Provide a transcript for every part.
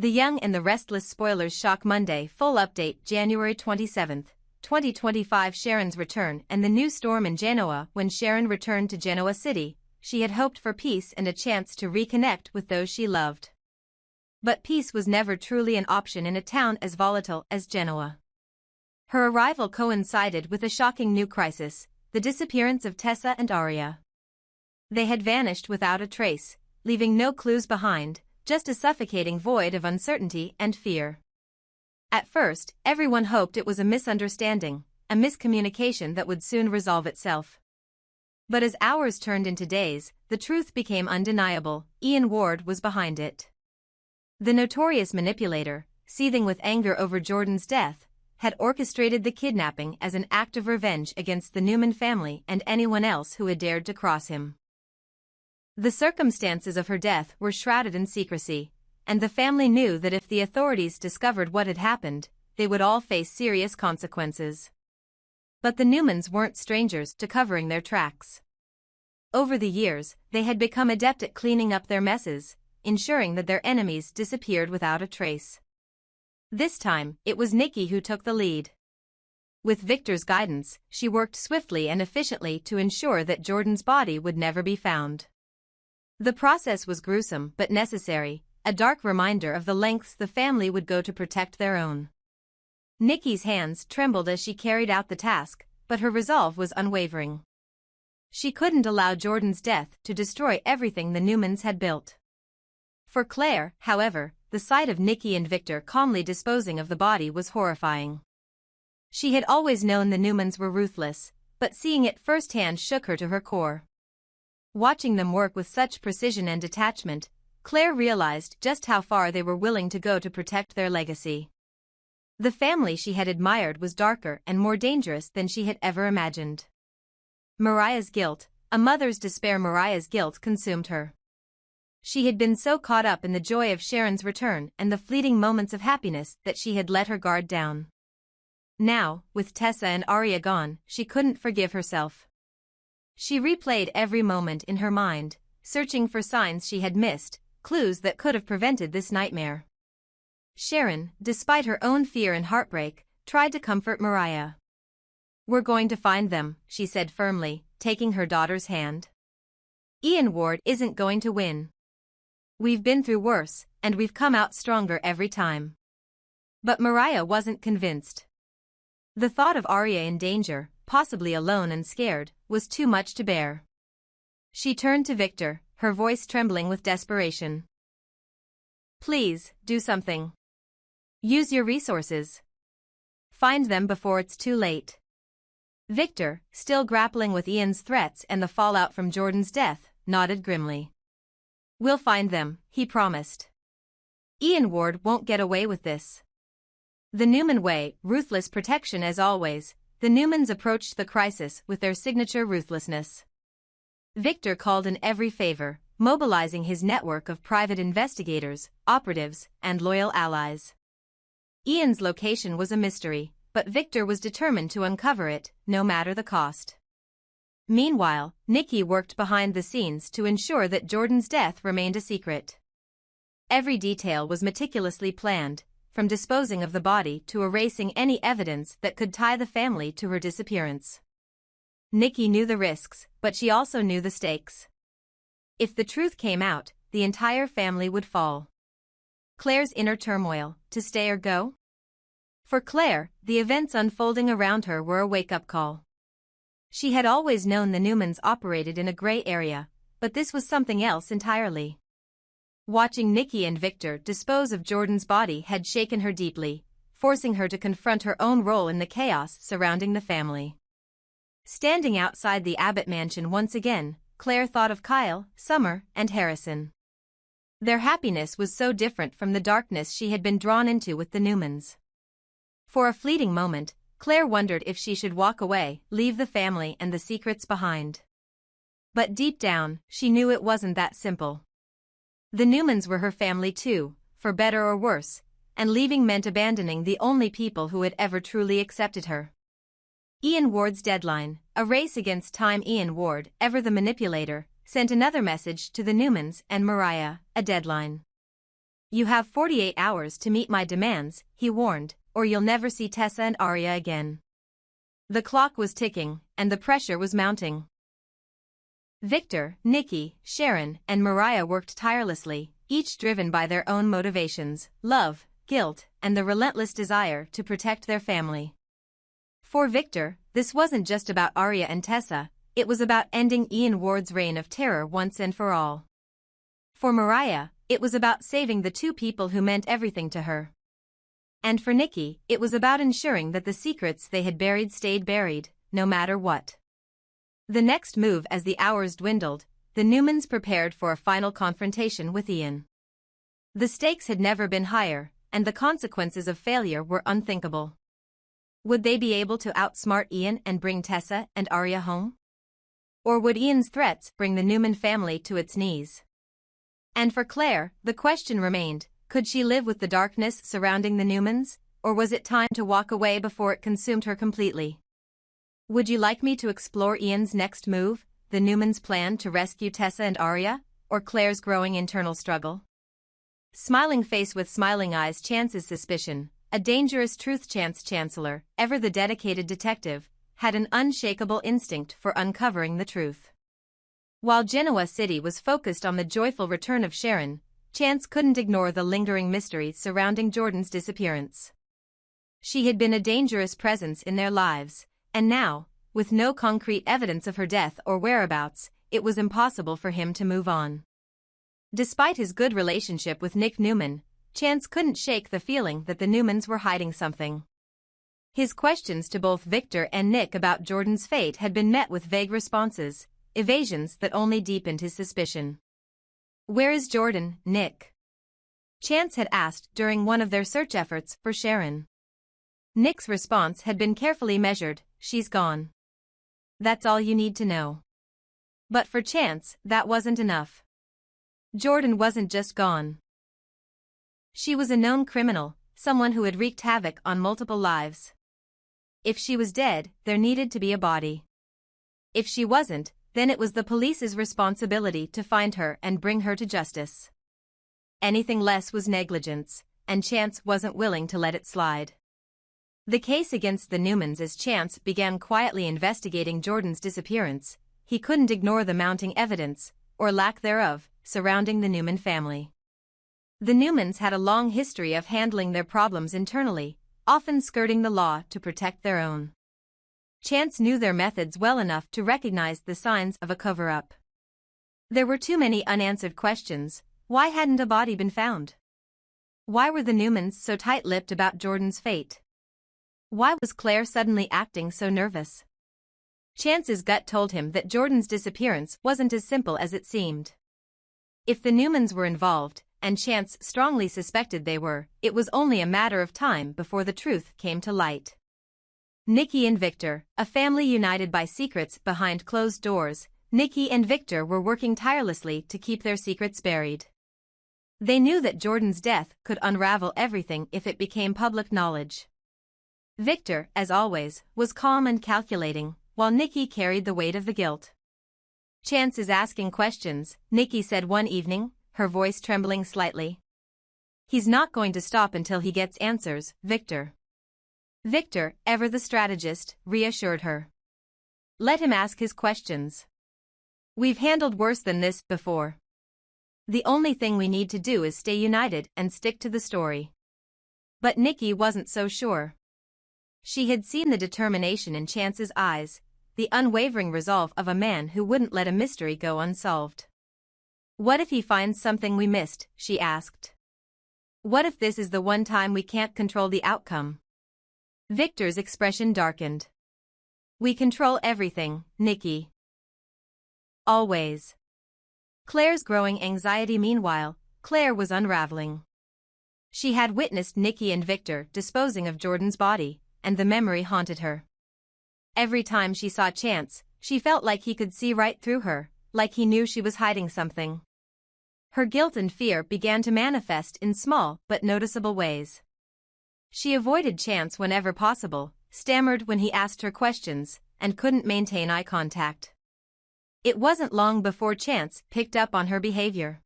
The Young and the Restless spoilers shock Monday. Full update January 27, 2025. Sharon's return and the new storm in Genoa. When Sharon returned to Genoa City, she had hoped for peace and a chance to reconnect with those she loved. But peace was never truly an option in a town as volatile as Genoa. Her arrival coincided with a shocking new crisis, the disappearance of Tessa and Aria. They had vanished without a trace, leaving no clues behind, just a suffocating void of uncertainty and fear. At first, everyone hoped it was a misunderstanding, a miscommunication that would soon resolve itself. But as hours turned into days, the truth became undeniable. Ian Ward was behind it. The notorious manipulator, seething with anger over Jordan's death, had orchestrated the kidnapping as an act of revenge against the Newman family and anyone else who had dared to cross him. The circumstances of her death were shrouded in secrecy, and the family knew that if the authorities discovered what had happened, they would all face serious consequences. But the Newmans weren't strangers to covering their tracks. Over the years, they had become adept at cleaning up their messes, ensuring that their enemies disappeared without a trace. This time, it was Nikki who took the lead. With Victor's guidance, she worked swiftly and efficiently to ensure that Jordan's body would never be found. The process was gruesome but necessary, a dark reminder of the lengths the family would go to protect their own. Nikki's hands trembled as she carried out the task, but her resolve was unwavering. She couldn't allow Jordan's death to destroy everything the Newmans had built. For Claire, however, the sight of Nikki and Victor calmly disposing of the body was horrifying. She had always known the Newmans were ruthless, but seeing it firsthand shook her to her core. Watching them work with such precision and detachment, Claire realized just how far they were willing to go to protect their legacy. The family she had admired was darker and more dangerous than she had ever imagined. Mariah's guilt, a mother's despair. Mariah's guilt consumed her. She had been so caught up in the joy of Sharon's return and the fleeting moments of happiness that she had let her guard down. Now, with Tessa and Aria gone, she couldn't forgive herself. She replayed every moment in her mind, searching for signs she had missed, clues that could have prevented this nightmare. Sharon, despite her own fear and heartbreak, tried to comfort Mariah. "We're going to find them," she said firmly, taking her daughter's hand. "Ian Ward isn't going to win. We've been through worse, and we've come out stronger every time." But Mariah wasn't convinced. The thought of Aria in danger, possibly alone and scared, was too much to bear. She turned to Victor, her voice trembling with desperation. "Please, do something. Use your resources. Find them before it's too late." Victor, still grappling with Ian's threats and the fallout from Jordan's death, nodded grimly. "We'll find them," he promised. "Ian Ward won't get away with this." The Newman way, ruthless protection as always. The Newmans approached the crisis with their signature ruthlessness. Victor called in every favor, mobilizing his network of private investigators, operatives, and loyal allies. Ian's location was a mystery, but Victor was determined to uncover it, no matter the cost. Meanwhile, Nikki worked behind the scenes to ensure that Jordan's death remained a secret. Every detail was meticulously planned, from disposing of the body to erasing any evidence that could tie the family to her disappearance. Nikki knew the risks, but she also knew the stakes. If the truth came out, the entire family would fall. Claire's inner turmoil, to stay or go? For Claire, the events unfolding around her were a wake-up call. She had always known the Newmans operated in a gray area, but this was something else entirely. Watching Nikki and Victor dispose of Jordan's body had shaken her deeply, forcing her to confront her own role in the chaos surrounding the family. Standing outside the Abbott mansion once again, Claire thought of Kyle, Summer, and Harrison. Their happiness was so different from the darkness she had been drawn into with the Newmans. For a fleeting moment, Claire wondered if she should walk away, leave the family and the secrets behind. But deep down, she knew it wasn't that simple. The Newmans were her family too, for better or worse, and leaving meant abandoning the only people who had ever truly accepted her. Ian Ward's deadline, a race against time. Ian Ward, ever the manipulator, sent another message to the Newmans and Mariah, a deadline. You have 48 hours to meet my demands, he warned, or you'll never see Tessa and Aria again. The clock was ticking, and the pressure was mounting. Victor, Nikki, Sharon, and Mariah worked tirelessly, each driven by their own motivations, love, guilt, and the relentless desire to protect their family. For Victor, this wasn't just about Aria and Tessa, it was about ending Ian Ward's reign of terror once and for all. For Mariah, it was about saving the two people who meant everything to her. And for Nikki, it was about ensuring that the secrets they had buried stayed buried, no matter what. The next move as the hours dwindled, the Newmans prepared for a final confrontation with Ian. The stakes had never been higher, and the consequences of failure were unthinkable. Would they be able to outsmart Ian and bring Tessa and Aria home? Or would Ian's threats bring the Newman family to its knees? And for Claire, the question remained, could she live with the darkness surrounding the Newmans, or was it time to walk away before it consumed her completely? Would you like me to explore Ian's next move, the Newmans' plan to rescue Tessa and Aria, or Claire's growing internal struggle? Smiling face with smiling eyes, Chance's suspicion, a dangerous truth chancellor, ever the dedicated detective, had an unshakable instinct for uncovering the truth. While Genoa City was focused on the joyful return of Sharon, Chance couldn't ignore the lingering mystery surrounding Jordan's disappearance. She had been a dangerous presence in their lives, and now, with no concrete evidence of her death or whereabouts, it was impossible for him to move on. Despite his good relationship with Nick Newman, Chance couldn't shake the feeling that the Newmans were hiding something. His questions to both Victor and Nick about Jordan's fate had been met with vague responses, evasions that only deepened his suspicion. "Where is Jordan, Nick?" Chance had asked during one of their search efforts for Sharon. Nick's response had been carefully measured, "She's gone." That's all you need to know. But for Chance, that wasn't enough. Jordan wasn't just gone. She was a known criminal, someone who had wreaked havoc on multiple lives. If she was dead, there needed to be a body. If she wasn't, then it was the police's responsibility to find her and bring her to justice. Anything less was negligence, and Chance wasn't willing to let it slide. The case against the Newmans. As Chance began quietly investigating Jordan's disappearance, he couldn't ignore the mounting evidence, or lack thereof, surrounding the Newman family. The Newmans had a long history of handling their problems internally, often skirting the law to protect their own. Chance knew their methods well enough to recognize the signs of a cover-up. There were too many unanswered questions. Why hadn't a body been found? Why were the Newmans so tight-lipped about Jordan's fate? Why was Claire suddenly acting so nervous? Chance's gut told him that Jordan's disappearance wasn't as simple as it seemed. If the Newmans were involved, and Chance strongly suspected they were, it was only a matter of time before the truth came to light. Nikki and Victor, a family united by secrets behind closed doors, Nikki and Victor were working tirelessly to keep their secrets buried. They knew that Jordan's death could unravel everything if it became public knowledge. Victor, as always, was calm and calculating, while Nikki carried the weight of the guilt. "Chance is asking questions," Nikki said one evening, her voice trembling slightly. "He's not going to stop until he gets answers, Victor." Victor, ever the strategist, reassured her. "Let him ask his questions. We've handled worse than this before. The only thing we need to do is stay united and stick to the story." But Nikki wasn't so sure. She had seen the determination in Chance's eyes, the unwavering resolve of a man who wouldn't let a mystery go unsolved. "What if he finds something we missed?" she asked. "What if this is the one time we can't control the outcome?" Victor's expression darkened. "We control everything, Nikki. Always." Claire's growing anxiety. Meanwhile, Claire was unraveling. She had witnessed Nikki and Victor disposing of Jordan's body, and the memory haunted her. Every time she saw Chance, she felt like he could see right through her, like he knew she was hiding something. Her guilt and fear began to manifest in small but noticeable ways. She avoided Chance whenever possible, stammered when he asked her questions, and couldn't maintain eye contact. It wasn't long before Chance picked up on her behavior.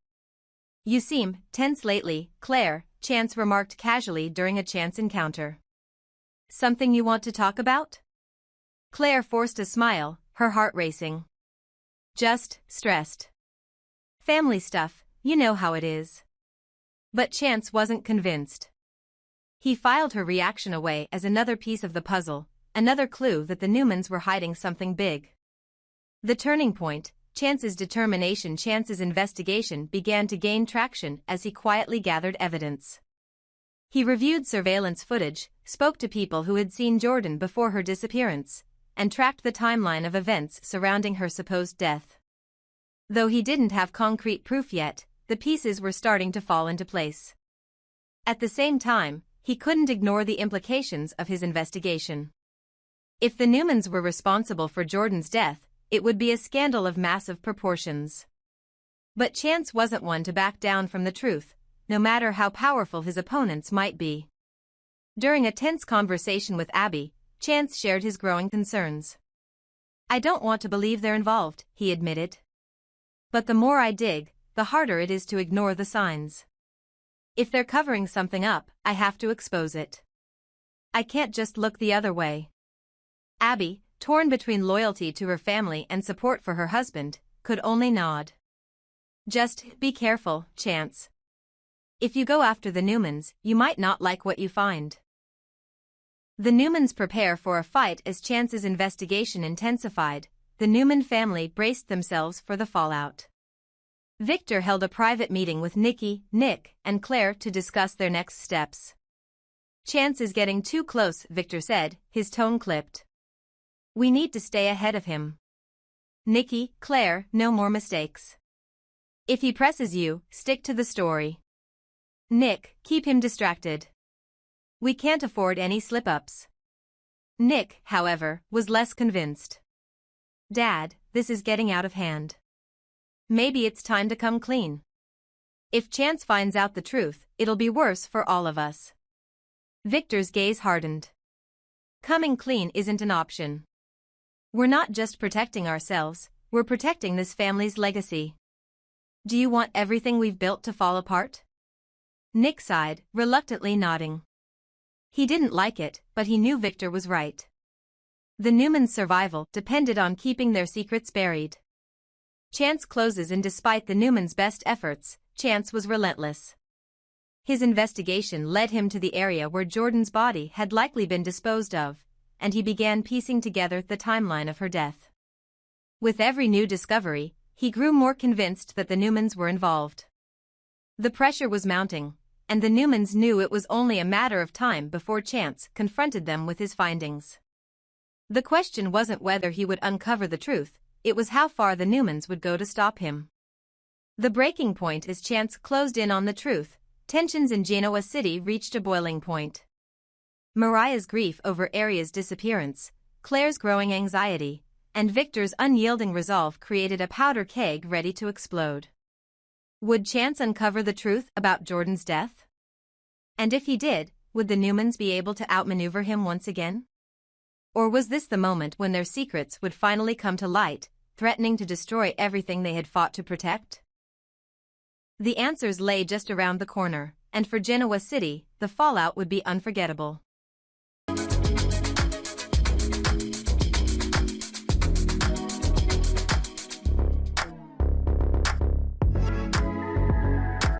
You seem tense lately, Claire, Chance remarked casually during a chance encounter. Something you want to talk about? Claire forced a smile, her heart racing. Just stressed. Family stuff, you know how it is. But Chance wasn't convinced. He filed her reaction away as another piece of the puzzle, another clue that the Newmans were hiding something big. The turning point, Chance's determination. Chance's investigation began to gain traction as he quietly gathered evidence. He reviewed surveillance footage, spoke to people who had seen Jordan before her disappearance, and tracked the timeline of events surrounding her supposed death. Though he didn't have concrete proof yet, the pieces were starting to fall into place. At the same time, he couldn't ignore the implications of his investigation. If the Newmans were responsible for Jordan's death, it would be a scandal of massive proportions. But Chance wasn't one to back down from the truth, no matter how powerful his opponents might be. During a tense conversation with Abby, Chance shared his growing concerns. I don't want to believe they're involved, he admitted. But the more I dig, the harder it is to ignore the signs. If they're covering something up, I have to expose it. I can't just look the other way. Abby, torn between loyalty to her family and support for her husband, could only nod. Just be careful, Chance. If you go after the Newmans, you might not like what you find. The Newmans prepare for a fight as Chance's investigation intensified. The Newman family braced themselves for the fallout. Victor held a private meeting with Nikki, Nick, and Claire to discuss their next steps. Chance is getting too close, Victor said, his tone clipped. We need to stay ahead of him. Nikki, Claire, no more mistakes. If he presses you, stick to the story. Nick, keep him distracted. We can't afford any slip-ups. Nick, however, was less convinced. Dad, this is getting out of hand. Maybe it's time to come clean. If Chance finds out the truth, it'll be worse for all of us. Victor's gaze hardened. Coming clean isn't an option. We're not just protecting ourselves, we're protecting this family's legacy. Do you want everything we've built to fall apart? Nick sighed, reluctantly nodding. He didn't like it, but he knew Victor was right. The Newmans' survival depended on keeping their secrets buried. Chance closes in. Despite the Newmans' best efforts, Chance was relentless. His investigation led him to the area where Jordan's body had likely been disposed of, and he began piecing together the timeline of her death. With every new discovery, he grew more convinced that the Newmans were involved. The pressure was mounting, and the Newmans knew it was only a matter of time before Chance confronted them with his findings. The question wasn't whether he would uncover the truth, it was how far the Newmans would go to stop him. The breaking point as Chance closed in on the truth, tensions in Genoa City reached a boiling point. Mariah's grief over Aria's disappearance, Claire's growing anxiety, and Victor's unyielding resolve created a powder keg ready to explode. Would Chance uncover the truth about Jordan's death? And if he did, would the Newmans be able to outmaneuver him once again? Or was this the moment when their secrets would finally come to light, threatening to destroy everything they had fought to protect? The answers lay just around the corner, and for Genoa City, the fallout would be unforgettable.